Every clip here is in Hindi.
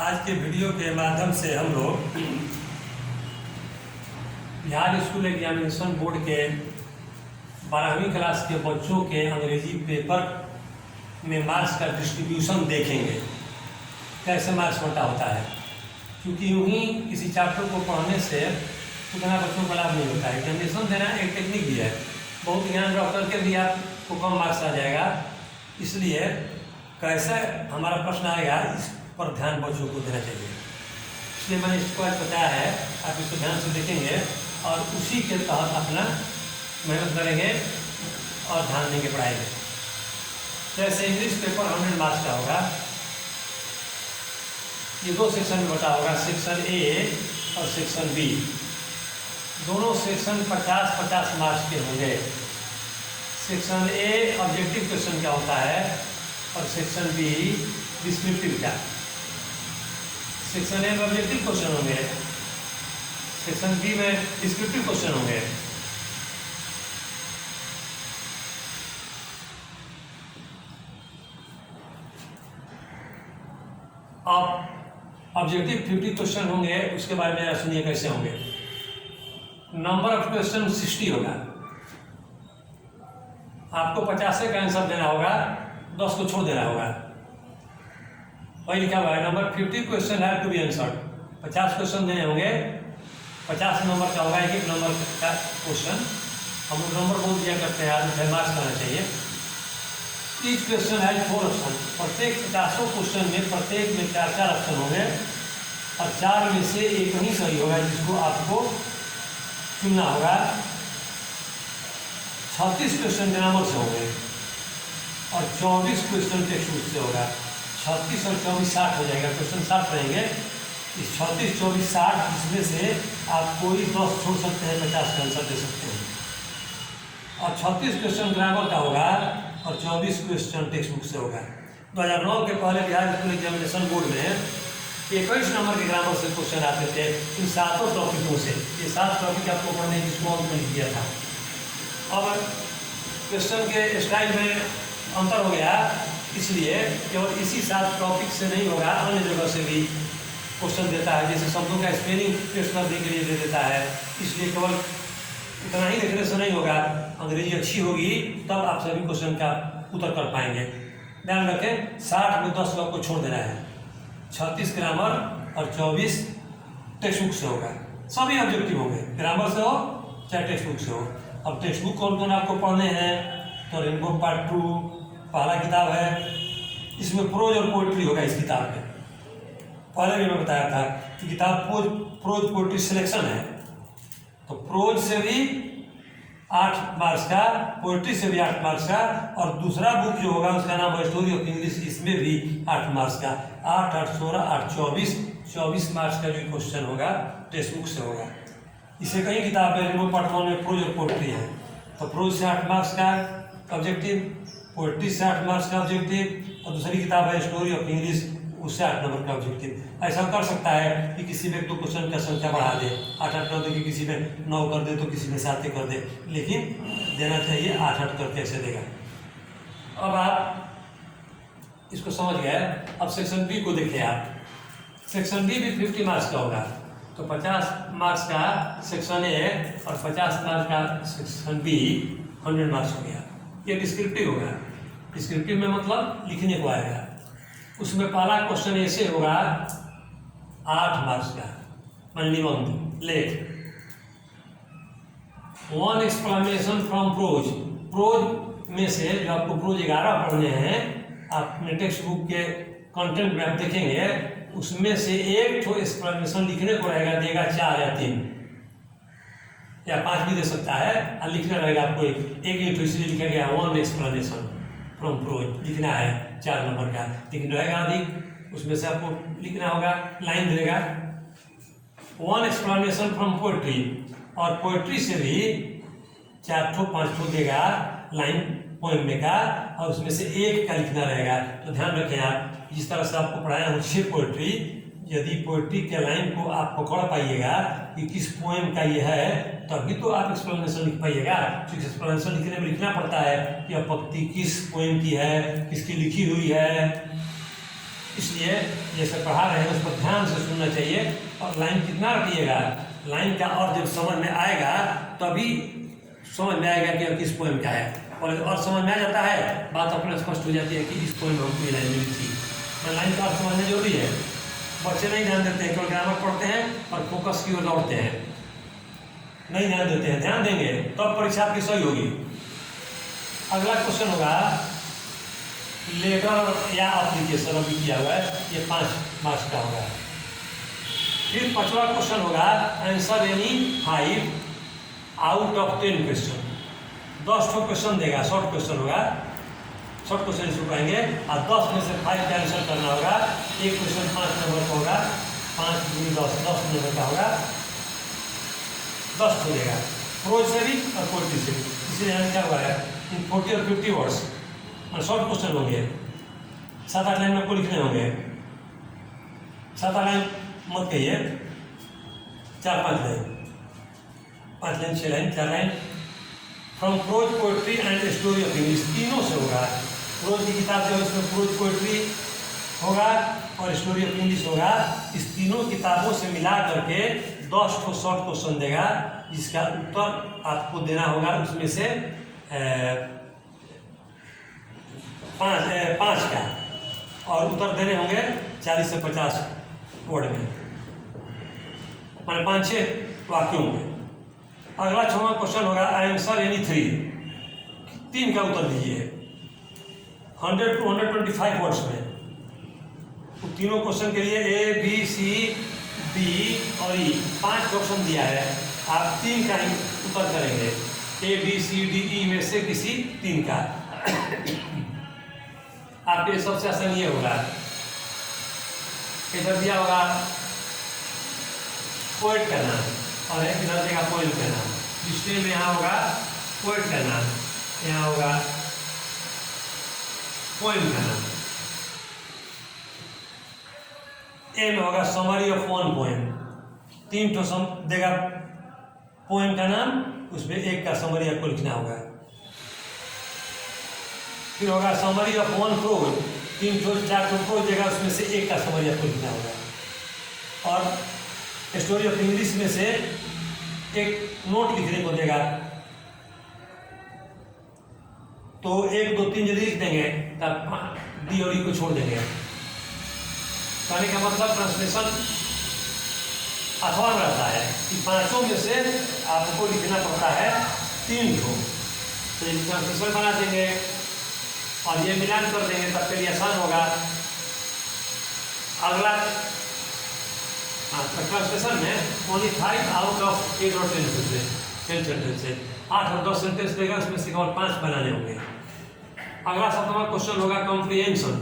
आज के वीडियो के माध्यम से हम लोग बिहार स्कूल एग्जामिनेशन बोर्ड के 12वीं क्लास के बच्चों के अंग्रेजी पेपर में मार्क्स का डिस्ट्रीब्यूशन देखेंगे, कैसे मार्क्स बंटा होता है। क्योंकि यूँ ही किसी चैप्टर को पढ़ने से उतना बच्चों को लाभ नहीं होता है। एग्जामिनेशन देना एक टेक्निक भी है, बहुत ध्यान रख करके भी आपको कम मार्क्स आ जाएगा। इसलिए कैसे हमारा प्रश्न आएगा इस पर ध्यान बच्चों को देना चाहिए। इसलिए मैंने इसको आज बताया है, आप इसको ध्यान से देखेंगे और उसी के तहत अपना मेहनत करेंगे और ध्यान देंगे पढ़ाई में। जैसे इंग्लिश पेपर 100 मार्क्स का होगा, ये दो सेक्शन में बटा होगा, सेक्शन ए और सेक्शन बी। दोनों सेक्शन 50-50 मार्क्स के होंगे। सेक्शन ए ऑब्जेक्टिव क्वेश्चन क्या होता है और सेक्शन बी डिस्क्रिप्टिव का। सेक्शन ए में ऑब्जेक्टिव क्वेश्चन होंगे, सेक्शन बी में डिस्क्रिप्टिव क्वेश्चन होंगे। अब ऑब्जेक्टिव 50 क्वेश्चन होंगे, उसके बारे में सुनिए कैसे होंगे। नंबर ऑफ क्वेश्चन 60 होगा, आपको 50 का आंसर देना होगा, 10 को छोड़ देना होगा। वही लिखा हुआ है, नंबर 50 क्वेश्चन है टू बी आंसर्ड। 50 क्वेश्चन देने होंगे, 50 नंबर का होगा, एक नंबर का क्वेश्चन। हम लोग नंबर बोल दिया करते हैं, आज मार्क्स करना चाहिए। ईच क्वेश्चन है 4 ऑप्शन, प्रत्येक 50 क्वेश्चन में प्रत्येक में 4-4 ऑप्शन होंगे और 4 में से एक ही सही होगा, जिसको आपको चुनना होगा। 36 क्वेश्चन ग्रामर से होंगे और 24 क्वेश्चन टेक्स्ट बुक से होगा। 36 और 24 60 हो जाएगा, क्वेश्चन 60 रहेंगे। इस 36, 24, 60 इसमें से आप कोई 10 छोड़ सकते हैं, 50 का आंसर दे सकते हैं। और 36 क्वेश्चन ग्रामर का होगा और 24 क्वेश्चन टेक्स्ट बुक से होगा। 2009 के पहले बिहार स्कूल एग्जामिनेशन बोर्ड में 21 नंबर के ग्रामर से क्वेश्चन आते थे, इन 7 टॉपिकों से। ये 7 टॉपिक आपको पढ़ने की जिसको अंत में लिख दिया था। अब क्वेश्चन के स्टाइल में अंतर हो गया, इसलिए केवल इसी 7 टॉपिक से नहीं होगा, अन्य जगह से भी क्वेश्चन देता है। जैसे शब्दों का स्पेलिंग टेस्ट करने के लिए दे देता है, इसलिए केवल इतना ही देखने से नहीं होगा। अंग्रेजी अच्छी होगी तब आप सभी क्वेश्चन का उत्तर कर पाएंगे। ध्यान रखें, 60 में 10 को छोड़ देना है। 36 ग्रामर और 24 टेक्स्ट बुक से होगा। सभी ऑब्जेक्टिव होंगे, ग्रामर से हो चाहे टेक्स्ट बुक से हो। अब टेक्स्ट बुक कौन कौन आपको पढ़ने हैं, तो रेनबो पार्ट 2 पहला किताब है, इसमें प्रोज और पोइट्री होगा। इस किताब में पहले भी मैं बताया था कि किताब प्रोज पोइट्री सिलेक्शन है, तो प्रोज से भी 8 मार्क्स का, पोइट्री से भी 8 मार्क्स का, और दूसरा बुक जो होगा उसका नाम है स्टोरी ऑफ इंग्लिश, इसमें भी 8 मार्क्स का। 8, 8, 16, 8, 24 मार्क्स का जो क्वेश्चन होगा टेक्स्ट बुक से होगा। इसे कई किताब है, रेनबो पार्ट 1 में प्रोज और पोइट्री है, तो प्रोज से 8 मार्क्स का ऑब्जेक्टिव, पोइट्री से 8 मार्क्स का ऑब्जेक्टिव, और दूसरी किताब है स्टोरी ऑफ इंग्लिश, उससे 8 नंबर का ऑब्जेक्टिव। ऐसा कर सकता है कि किसी में 2 क्वेश्चन का संख्या बढ़ा दे, 8-8 कर दे, कि किसी में 9 कर दे तो किसी में 7 कर दे, लेकिन देना चाहिए 8-8 करके, ऐसे देगा। अब आप इसको समझ गए। अब सेक्शन बी को देखिए आप। सेक्शन बी भी 50 मार्क्स का होगा, तो 50 मार्क्स का सेक्शन ए और 50 मार्क्स का सेक्शन बी, 100 मार्क्स हो गया। ये डिस्क्रिप्टिव होगा। डिस्क्रिप्टिव में मतलब लिखने को आएगा। उसमें पहला क्वेश्चन ऐसे होगा 8 मार्क्स का, मान निबंध लेख। 1 एक्सप्लेनेशन फ्रॉम प्रोज। प्रोज में से जो आपको प्रोज 11 पढ़ने हैं, आप अपने टेक्स्ट बुक के कंटेंट में आप देखेंगे, उसमें से एक तो एक्सप्लेनेशन लिखने को रहेगा, देगा 4 या 3 या 5 भी दे सकता है, और लिखना रहेगा आपको एक तो इसलिए लिखा गया 1 एक्सप्लेनेशन फ्रॉम प्रोज, लिखना है 4 नंबर का, लेकिन रहेगा अधिक, उसमें से आपको लिखना होगा, लाइन देगा। 1 एक्सप्लेनेशन फ्रॉम पोइट्री, और पोइट्री से भी 4-5 देगा लाइन पोएम में का, और उसमें से एक का लिखना रहेगा। तो ध्यान रखें आप, जिस तरह से आपको पढ़ाया हूँ 6 पोइट्री, यदि पोइट्री के लाइन को आप पकड़ पाइएगा कि किस पोएम का ये है, तभी तो आप एक्सप्लेनेशन लिख पाइएगा। तो एक्सप्लेनेशन लिखने में लिखना पड़ता है कि अब पंक्ति किस पोएम की है, किसकी लिखी हुई है, इसलिए जैसे पढ़ा रहे हैं उस पर ध्यान से सुनना चाहिए और लाइन कितना रखिएगा, लाइन का और जब समझ में आएगा तभी समझ में आएगा कि किस पोएम क्या है। और समझ में आ जाता है बात अपने स्पष्ट हो जाती है कि इस पोएम में हमको ये लाइन मिली थी। लाइन का अर्थ समझना जरूरी है। बच्चे नहीं ध्यान देते हैं, केवल ग्रामर पढ़ते हैं और फोकस की ओर दौड़ते हैं, नहीं ध्यान देते हैं। ध्यान देंगे तब परीक्षा आपकी सही होगी। अगला क्वेश्चन होगा लेटर या एप्लीकेशन, अभी किया हुआ है, ये 5 मार्क्स का होगा। फिर 5वां क्वेश्चन होगा answer any 5 out of 10 question. 10 question देगा, शॉर्ट क्वेश्चन होगा, शॉर्ट क्वेश्चन इसको कहेंगे और 10 में से 5 का आंसर करना होगा। एक क्वेश्चन 5 नंबर का होगा, 5 × 10 नंबर का होगा, 10 खुलेगा। प्रोज से भी और पोएट्री से भी, इसलिए यहाँ क्या हुआ है 40 और 50 वर्ड्स शॉर्ट क्वेश्चन होंगे। 7-8 लाइन में को लिखने होंगे, 7-8 लाइन मत कहिए, 4-5 line, 5 line, 6 line, 4 line. From prose, poetry and story of English, तीनों से होगा। प्रोज की किताब जो है उसमें प्रोज पोएट्री होगा और स्टोरी ऑफ इंग्लिश होगा। इस तीनों किताबों से मिला करके 10 शॉर्ट क्वेश्चन देगा, जिसका उत्तर आपको देना होगा उसमें से 5 का, और उत्तर देने होंगे 40 से 50 वर्ड में, माने 5-6 वाक्यों में। अगला 6वां क्वेश्चन होगा आंसर एनी 3 का उत्तर दीजिए 100 to 125 वर्ड्स में। तो तीनों क्वेश्चन के लिए A, B, C, D और E 5 ऑप्शन दिया है, आप 3 का ही उत्तर करेंगे। A, B, C, D, E में से किसी 3 का। आपके सबसे आसान ये होगा, इधर दिया होगा पोएट का नाम और एक इधर देगा पोएम का नाम। जिसमें में यहाँ होगा पोएट का नाम, यहाँ होगा पोएम का नाम। ए में होगा समरी ऑफ 1 पोएम, 3 ठो देगा पोएम का नाम, उसमें एक का समरी आपको लिखना होगा। फिर होगा समरी ऑफ 1 प्रोज, 3 ठो 4 ठो प्रोज देगा, उसमें से एक का समरी आपको लिखना होगा। और स्टोरी ऑफ इंग्लिश में से एक नोट लिखने को देगा, तो 1, 2, 3 यदि लिख देंगे तब डी और ई को छोड़ देंगे। कहने का मतलब ट्रांसलेशन आसान रहता है कि 5 में से आपको लिखना पड़ता है 3 ठो, तो ये ट्रांसलेशन बना देंगे और ये मिलान कर देंगे, तब के लिए आसान होगा। अगला ट्रांसलेशन में ओनली 5 आउट ऑफ 8 और 10 सेंटेंसेज, 8 और 10 सेंटेंस देगा, उसमें से केवल 5 बनाने होंगे। अगला 7वां क्वेश्चन होगा कॉम्प्रिहेंशन,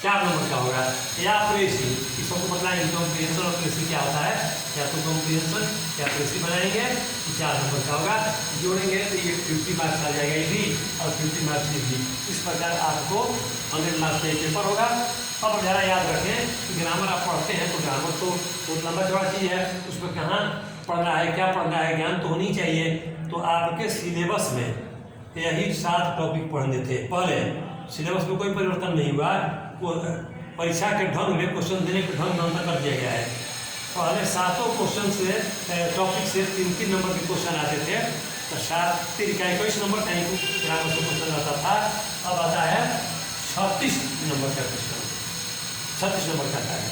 4 नंबर का होगा। या प्रेसी, इस सबको बताएंगे कॉम्प्रिहेंशन और प्रेसी क्या होता है, या तो कॉम्प्रिहेंशन या प्रेसी बनाएंगे, 4 नंबर का होगा। जोड़ेंगे तो ये 50 मार्क्स आ जाएगा, ये भी और 50 मार्क्स ये भी। इस प्रकार आपको 100 मार्क्स का पेपर होगा। अब ज़रा याद रखें कि ग्रामर आप पढ़ते हैं तो ग्रामर तो बहुत लंबा चौड़ा चीज़ है, उसमें कहाँ पढ़ना है, क्या पढ़ना है, ज्ञान तो होनी चाहिए। तो आपके सिलेबस में यही 7 टॉपिक पढ़ने थे। पहले सिलेबस में कोई परिवर्तन नहीं हुआ, परीक्षा के ढंग में क्वेश्चन देने के ढंग में अंतर कर दिया गया है। पहले 7 क्वेश्चन से टॉपिक से 3-3 नंबर के क्वेश्चन आते थे, तो 7 3 का 21 नंबर का ग्रामर से क्वेश्चन आता था। अब आता है 36 नंबर का क्वेश्चन, 36 नंबर का आता है।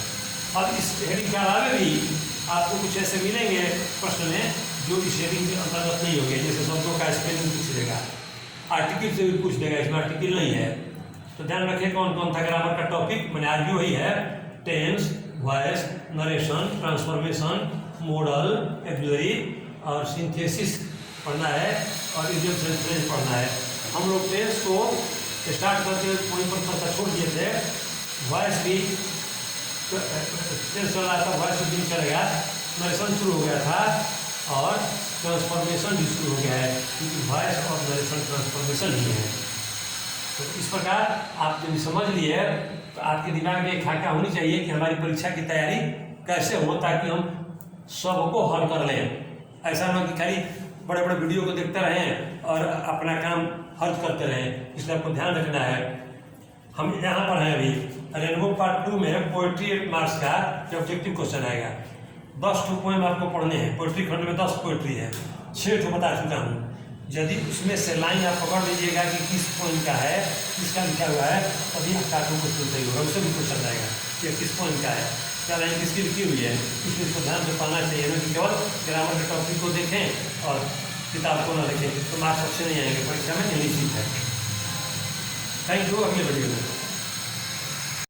अब इस हेडिंग के अलावा भी आपको कुछ ऐसे मिलेंगे प्रश्न में जो इस हेडिंग के अंतर्गत नहीं होंगे, जैसे शब्दों का स्पेलिंग पूछ देगा, आर्टिकल से भी पूछ देगा, इसमें आर्टिकल नहीं है। तो ध्यान रखिए कौन कौन था ग्रामर का टॉपिक, मैंने आज भी वही है। Tense, voice, narration, transformation, modal, auxiliary और सिंथेसिस पढ़ना है और इडियम सेंटेंस पढ़ना है। हम लोग टेंस को स्टार्ट करके पॉइंट पर थोड़ा छोड़ दिए थे। वॉइस भी टेंस चल रहा था, वॉइस भी चलेगा, नरेशन शुरू हो गया था और ट्रांसफॉर्मेशन भी शुरू हो गया है, क्योंकि वॉइस और नरेशन ट्रांसफॉर्मेशन ही है। तो इस प्रकार आप जब समझ लिए तो आपके दिमाग में एक खाका होनी चाहिए कि हमारी परीक्षा की तैयारी कैसे हो, ताकि हम सबको हल कर लें। ऐसा ना कि खाली बड़े बड़े वीडियो को देखते रहें और अपना काम हल करते रहें, इसलिए आपको ध्यान रखना है। हम यहाँ पर हैं अभी रेनबो पार्ट 2 में पोइट्री मार्क्स का जो ऑब्जेक्टिव क्वेश्चन आएगा। 10 ठो पोएम आपको पढ़ने हैं। पोइट्री खंड में 10 पोइट्री है, 6 ठो बता चुका हूँ। यदि उसमें से लाइन आप पकड़ लीजिएगा कि किस पोएम का है, किसका लिखा हुआ है, तभी आपका क्वेश्चन सही होगा। उससे भी क्वेश्चन आएगा कि किस पोएम का है, क्या लाइन किसकी लिखी हुई है। इसलिए इसको ध्यान से पढ़ना चाहिए ना कि केवल ग्रामर के टॉपिक को देखें और किताब को ना देखें तो मार्क्स अच्छे नहीं आएंगे परीक्षा में। यही चीज़ है। Thank you. अगले वीडियो में